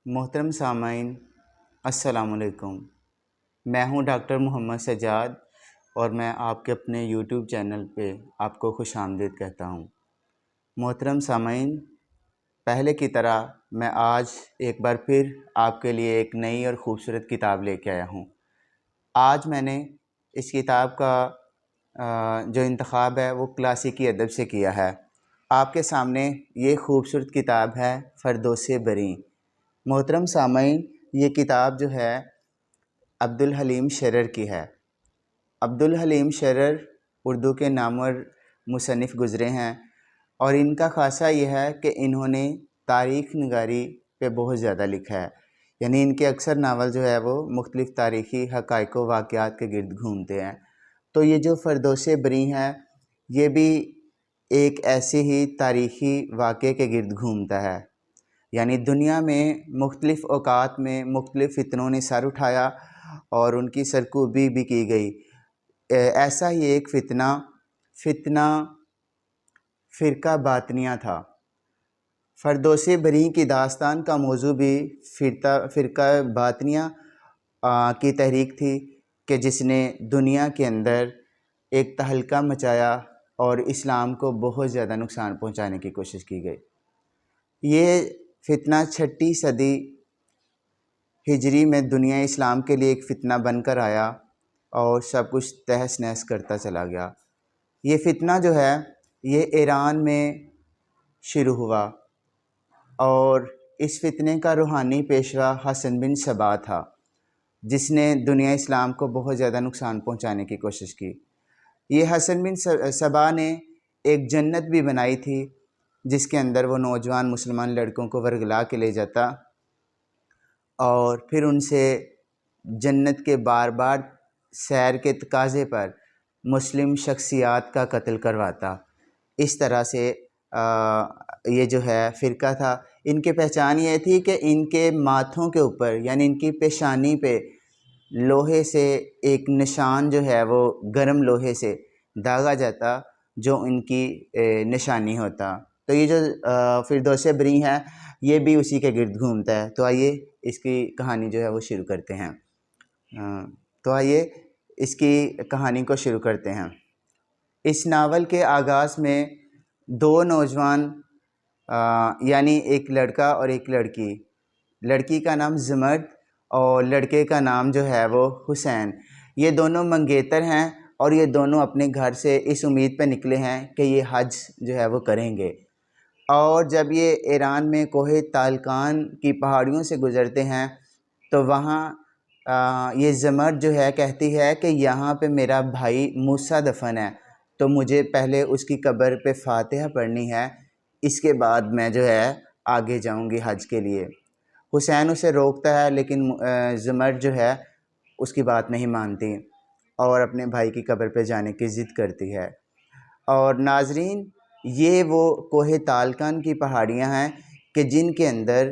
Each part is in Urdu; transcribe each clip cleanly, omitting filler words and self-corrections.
محترم سامعین، السلام علیکم۔ میں ہوں ڈاکٹر محمد سجاد اور میں آپ کے اپنے یوٹیوب چینل پہ آپ کو خوش آمدید کہتا ہوں۔ محترم سامعین، پہلے کی طرح میں آج ایک بار پھر آپ کے لیے ایک نئی اور خوبصورت کتاب لے کے آیا ہوں۔ آج میں نے اس کتاب کا جو انتخاب ہے وہ کلاسیکی ادب سے کیا ہے۔ آپ کے سامنے یہ خوبصورت کتاب ہے فردوس بریں۔ محترم سامعین، یہ کتاب جو ہے عبدالحلیم شرر کی ہے۔ عبدالحلیم شرر اردو کے نامور مصنف گزرے ہیں اور ان کا خاصہ یہ ہے کہ انہوں نے تاریخ نگاری پہ بہت زیادہ لکھا ہے، یعنی ان کے اکثر ناول جو ہے وہ مختلف تاریخی حقائق و واقعات کے گرد گھومتے ہیں۔ تو یہ جو فردوس بریں ہے یہ بھی ایک ایسے ہی تاریخی واقعے کے گرد گھومتا ہے، یعنی دنیا میں مختلف اوقات میں مختلف فتنوں نے سر اٹھایا اور ان کی سرکوبی بھی کی گئی۔ ایسا ہی ایک فتنہ فرقہ باطنیہ تھا۔ فردوس بریں کی داستان کا موضوع بھی فرقہ باطنیہ کی تحریک تھی کہ جس نے دنیا کے اندر ایک تہلکہ مچایا اور اسلام کو بہت زیادہ نقصان پہنچانے کی کوشش کی گئی۔ یہ فتنہ 6 صدی ہجری میں دنیا اسلام کے لیے ایک فتنہ بن کر آیا اور سب کچھ تہس نہس کرتا چلا گیا۔ یہ فتنہ جو ہے یہ ایران میں شروع ہوا اور اس فتنے کا روحانی پیشوا حسن بن صبا تھا، جس نے دنیا اسلام کو بہت زیادہ نقصان پہنچانے کی کوشش کی۔ یہ حسن بن صبا نے ایک جنت بھی بنائی تھی جس کے اندر وہ نوجوان مسلمان لڑکوں کو ورگلا کے لے جاتا اور پھر ان سے جنت کے بار بار سیر کے تقاضے پر مسلم شخصیات کا قتل کرواتا۔ اس طرح سے یہ جو ہے فرقہ تھا، ان کی پہچان یہ تھی کہ ان کے ماتھوں کے اوپر یعنی ان کی پیشانی پہ لوہے سے ایک نشان جو ہے وہ گرم لوہے سے داغا جاتا جو ان کی نشانی ہوتا۔ تو یہ جو فردوس بریں ہے یہ بھی اسی کے گرد گھومتا ہے۔ تو آئیے اس کی کہانی جو ہے وہ شروع کرتے ہیں۔ اس ناول کے آغاز میں 2 نوجوان یعنی ایک لڑکا اور ایک لڑکی، لڑکی کا نام زمرد اور لڑکے کا نام جو ہے وہ حسین، یہ دونوں منگیتر ہیں اور یہ دونوں اپنے گھر سے اس امید پہ نکلے ہیں کہ یہ حج جو ہے وہ کریں گے۔ اور جب یہ ایران میں کوہ تالکان کی پہاڑیوں سے گزرتے ہیں تو وہاں یہ زمرد جو ہے کہتی ہے کہ یہاں پہ میرا بھائی موسیٰ دفن ہے، تو مجھے پہلے اس کی قبر پہ فاتحہ پڑھنی ہے، اس کے بعد میں جو ہے آگے جاؤں گی حج کے لیے۔ حسین اسے روکتا ہے لیکن زمرد جو ہے اس کی بات نہیں مانتی اور اپنے بھائی کی قبر پہ جانے کی ضد کرتی ہے۔ اور ناظرین، یہ وہ کوہ تالکان کی پہاڑیاں ہیں کہ جن کے اندر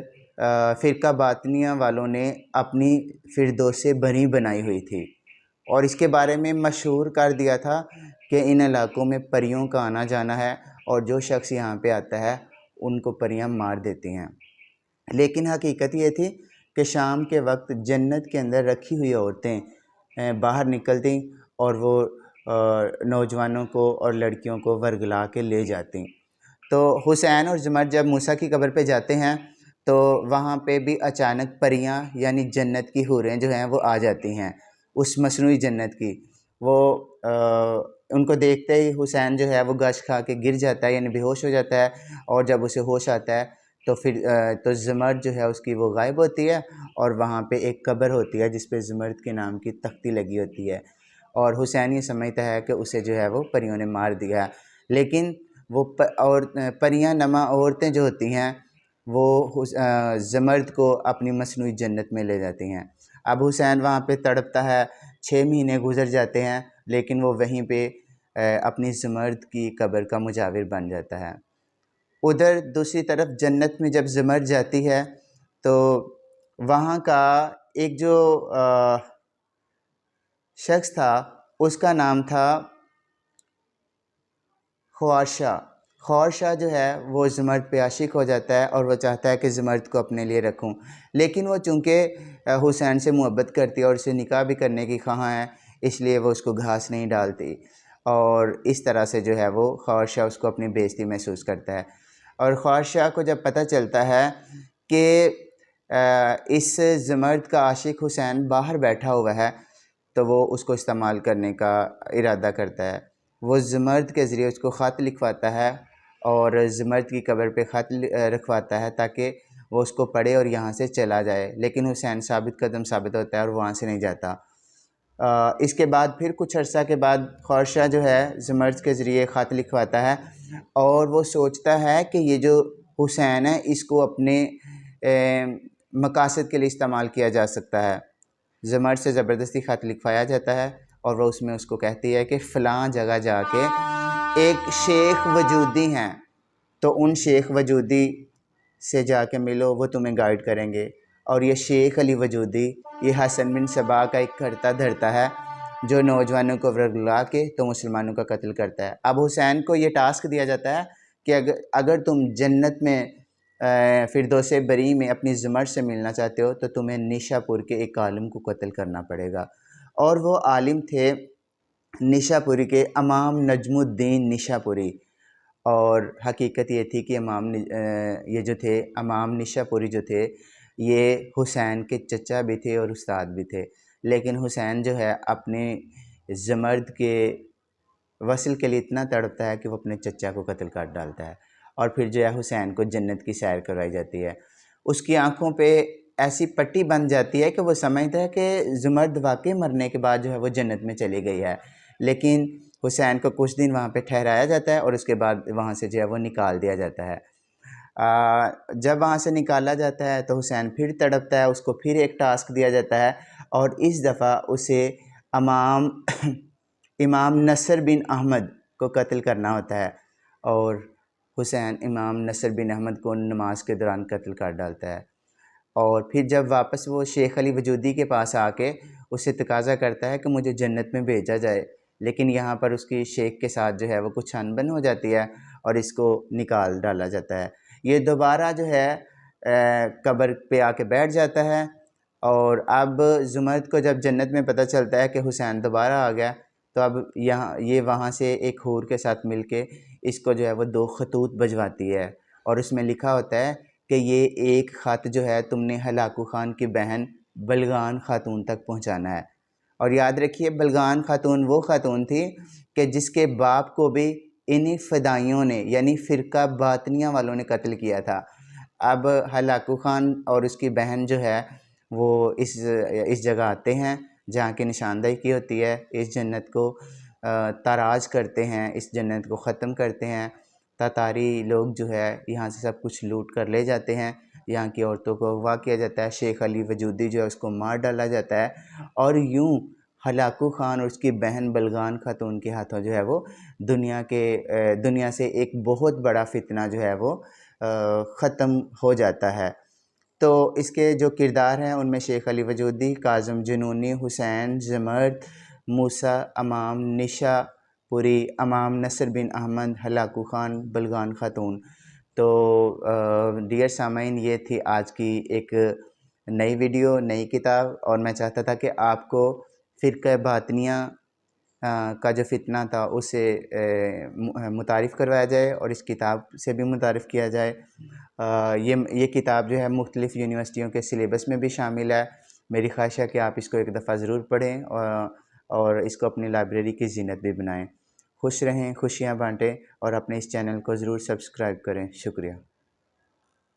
فرقہ باطنیہ والوں نے اپنی فردوس بریں بنائی ہوئی تھی اور اس کے بارے میں مشہور کر دیا تھا کہ ان علاقوں میں پریوں کا آنا جانا ہے اور جو شخص یہاں پہ آتا ہے ان کو پریاں مار دیتی ہیں۔ لیکن حقیقت یہ تھی کہ شام کے وقت جنت کے اندر رکھی ہوئی عورتیں باہر نکلتیں اور وہ نوجوانوں کو اور لڑکیوں کو ورگلا کے لے جاتی۔ تو حسین اور زمرد جب موسیٰ کی قبر پہ جاتے ہیں تو وہاں پہ بھی اچانک پریاں یعنی جنت کی حوریں جو ہیں وہ آ جاتی ہیں، اس مصنوعی جنت کی۔ وہ ان کو دیکھتے ہی حسین جو ہے وہ گش کھا کے گر جاتا ہے یعنی بے ہوش ہو جاتا ہے، اور جب اسے ہوش آتا ہے تو زمرد جو ہے اس کی وہ غائب ہوتی ہے اور وہاں پہ ایک قبر ہوتی ہے جس پہ زمرد کے نام کی تختی لگی ہوتی ہے، اور حسین یہ سمجھتا ہے کہ اسے جو ہے وہ پریوں نے مار دیا ہے۔ لیکن وہ پریاں نما عورتیں جو ہوتی ہیں وہ زمرد کو اپنی مصنوعی جنت میں لے جاتی ہیں۔ اب حسین وہاں پہ تڑپتا ہے، 6 مہینے گزر جاتے ہیں لیکن وہ وہیں پہ اپنی زمرد کی قبر کا مجاور بن جاتا ہے۔ ادھر دوسری طرف جنت میں جب زمرد جاتی ہے تو وہاں کا ایک جو شخص تھا اس کا نام تھا خوارشہ۔ خواہشہ جو ہے وہ زمرد پہ عاشق ہو جاتا ہے اور وہ چاہتا ہے کہ زمرد کو اپنے لیے رکھوں، لیکن وہ چونکہ حسین سے محبت کرتی ہے اور اسے نکاح بھی کرنے کی خواہاں ہے، اس لیے وہ اس کو گھاس نہیں ڈالتی، اور اس طرح سے جو ہے وہ خواہشہ اس کو اپنی بے عزتی محسوس کرتا ہے۔ اور خواہشہ کو جب پتہ چلتا ہے کہ اس زمرد کا عاشق حسین باہر بیٹھا ہوا ہے، تو وہ اس کو استعمال کرنے کا ارادہ کرتا ہے۔ وہ زمرد کے ذریعے اس کو خط لکھواتا ہے اور زمرد کی قبر پہ خط رکھواتا ہے تاکہ وہ اس کو پڑھے اور یہاں سے چلا جائے، لیکن حسین ثابت قدم ثابت ہوتا ہے اور وہاں سے نہیں جاتا۔ اس کے بعد پھر کچھ عرصہ کے بعد خواہشہ جو ہے زمرد کے ذریعے خط لکھواتا ہے اور وہ سوچتا ہے کہ یہ جو حسین ہے اس کو اپنے مقاصد کے لیے استعمال کیا جا سکتا ہے۔ زمرد سے زبردستی خط لکھوایا جاتا ہے اور وہ اس میں اس کو کہتی ہے کہ فلاں جگہ جا کے ایک شیخ وجودی ہیں، تو ان شیخ وجودی سے جا کے ملو، وہ تمہیں گائیڈ کریں گے۔ اور یہ شیخ علی وجودی یہ حسن بن صبا کا ایک کرتا دھرتا ہے جو نوجوانوں کو ورگلا کے تو مسلمانوں کا قتل کرتا ہے۔ اب حسین کو یہ ٹاسک دیا جاتا ہے کہ اگر تم جنت میں فردوس بری میں اپنی زمرد سے ملنا چاہتے ہو تو تمہیں نیشا پور کے ایک عالم کو قتل کرنا پڑے گا، اور وہ عالم تھے نیشا پوری کے امام نجم الدین نیشا پوری۔ اور حقیقت یہ تھی کہ یہ جو تھے امام نیشا پوری جو تھے یہ حسین کے چچا بھی تھے اور استاد بھی تھے، لیکن حسین جو ہے اپنے زمرد کے وصل کے لیے اتنا تڑپتا ہے کہ وہ اپنے چچا کو قتل کر ڈالتا ہے، اور پھر جو ہے حسین کو جنت کی سیر کروائی جاتی ہے۔ اس کی آنکھوں پہ ایسی پٹی بن جاتی ہے کہ وہ سمجھتا ہے کہ زمرد واقعی مرنے کے بعد جو ہے وہ جنت میں چلی گئی ہے، لیکن حسین کو کچھ دن وہاں پہ ٹھہرایا جاتا ہے اور اس کے بعد وہاں سے جو ہے وہ نکال دیا جاتا ہے۔ جب وہاں سے نکالا جاتا ہے تو حسین پھر تڑپتا ہے، اس کو پھر ایک ٹاسک دیا جاتا ہے اور اس دفعہ اسے امام نصر بن احمد کو قتل کرنا ہوتا ہے، اور حسین امام نصر بن احمد کو نماز کے دوران قتل کر ڈالتا ہے۔ اور پھر جب واپس وہ شیخ علی وجودی کے پاس آ کے اسے تقاضا کرتا ہے کہ مجھے جنت میں بھیجا جائے، لیکن یہاں پر اس کی شیخ کے ساتھ جو ہے وہ کچھ انبن ہو جاتی ہے اور اس کو نکال ڈالا جاتا ہے۔ یہ دوبارہ جو ہے قبر پہ آ کے بیٹھ جاتا ہے، اور اب زمرد کو جب جنت میں پتہ چلتا ہے کہ حسین دوبارہ آ گیا تو اب یہ وہاں سے ایک حور کے ساتھ مل کے اس کو جو ہے وہ 2 خطوط بھجواتی ہے، اور اس میں لکھا ہوتا ہے کہ یہ ایک خط جو ہے تم نے ہلاکو خان کی بہن بلغان خاتون تک پہنچانا ہے۔ اور یاد رکھیے بلغان خاتون وہ خاتون تھی کہ جس کے باپ کو بھی انہی فدائیوں نے یعنی فرقہ باطنیہ والوں نے قتل کیا تھا۔ اب ہلاکو خان اور اس کی بہن جو ہے وہ اس جگہ آتے ہیں جہاں کی نشاندہی کی ہوتی ہے، اس جنت کو تاراج کرتے ہیں، اس جنت کو ختم کرتے ہیں۔ تاتاری لوگ جو ہے یہاں سے سب کچھ لوٹ کر لے جاتے ہیں، یہاں کی عورتوں کو اغوا کیا جاتا ہے، شیخ علی وجودی جو ہے اس کو مار ڈالا جاتا ہے، اور یوں ہلاکو خان اور اس کی بہن بلغان خاتون کے ہاتھوں جو ہے وہ دنیا سے ایک بہت بڑا فتنہ جو ہے وہ ختم ہو جاتا ہے۔ تو اس کے جو کردار ہیں ان میں شیخ علی وجودی، کاظم جنونی، حسین، زمرد، موسیٰ، امام نیشا پوری، امام نصر بن احمد، ہلاکو خان، بلغان خاتون۔ تو ڈیئر سامعین، یہ تھی آج کی ایک نئی ویڈیو، نئی کتاب، اور میں چاہتا تھا کہ آپ کو فرقہ باطنیہ کا جو فتنہ تھا اسے متعارف کروایا جائے اور اس کتاب سے بھی متعارف کیا جائے۔ یہ کتاب جو ہے مختلف یونیورسٹیوں کے سلیبس میں بھی شامل ہے۔ میری خواہش ہے کہ آپ اس کو ایک دفعہ ضرور پڑھیں اور اس کو اپنی لائبریری کی زینت بھی بنائیں۔ خوش رہیں، خوشیاں بانٹیں، اور اپنے اس چینل کو ضرور سبسکرائب کریں۔ شکریہ۔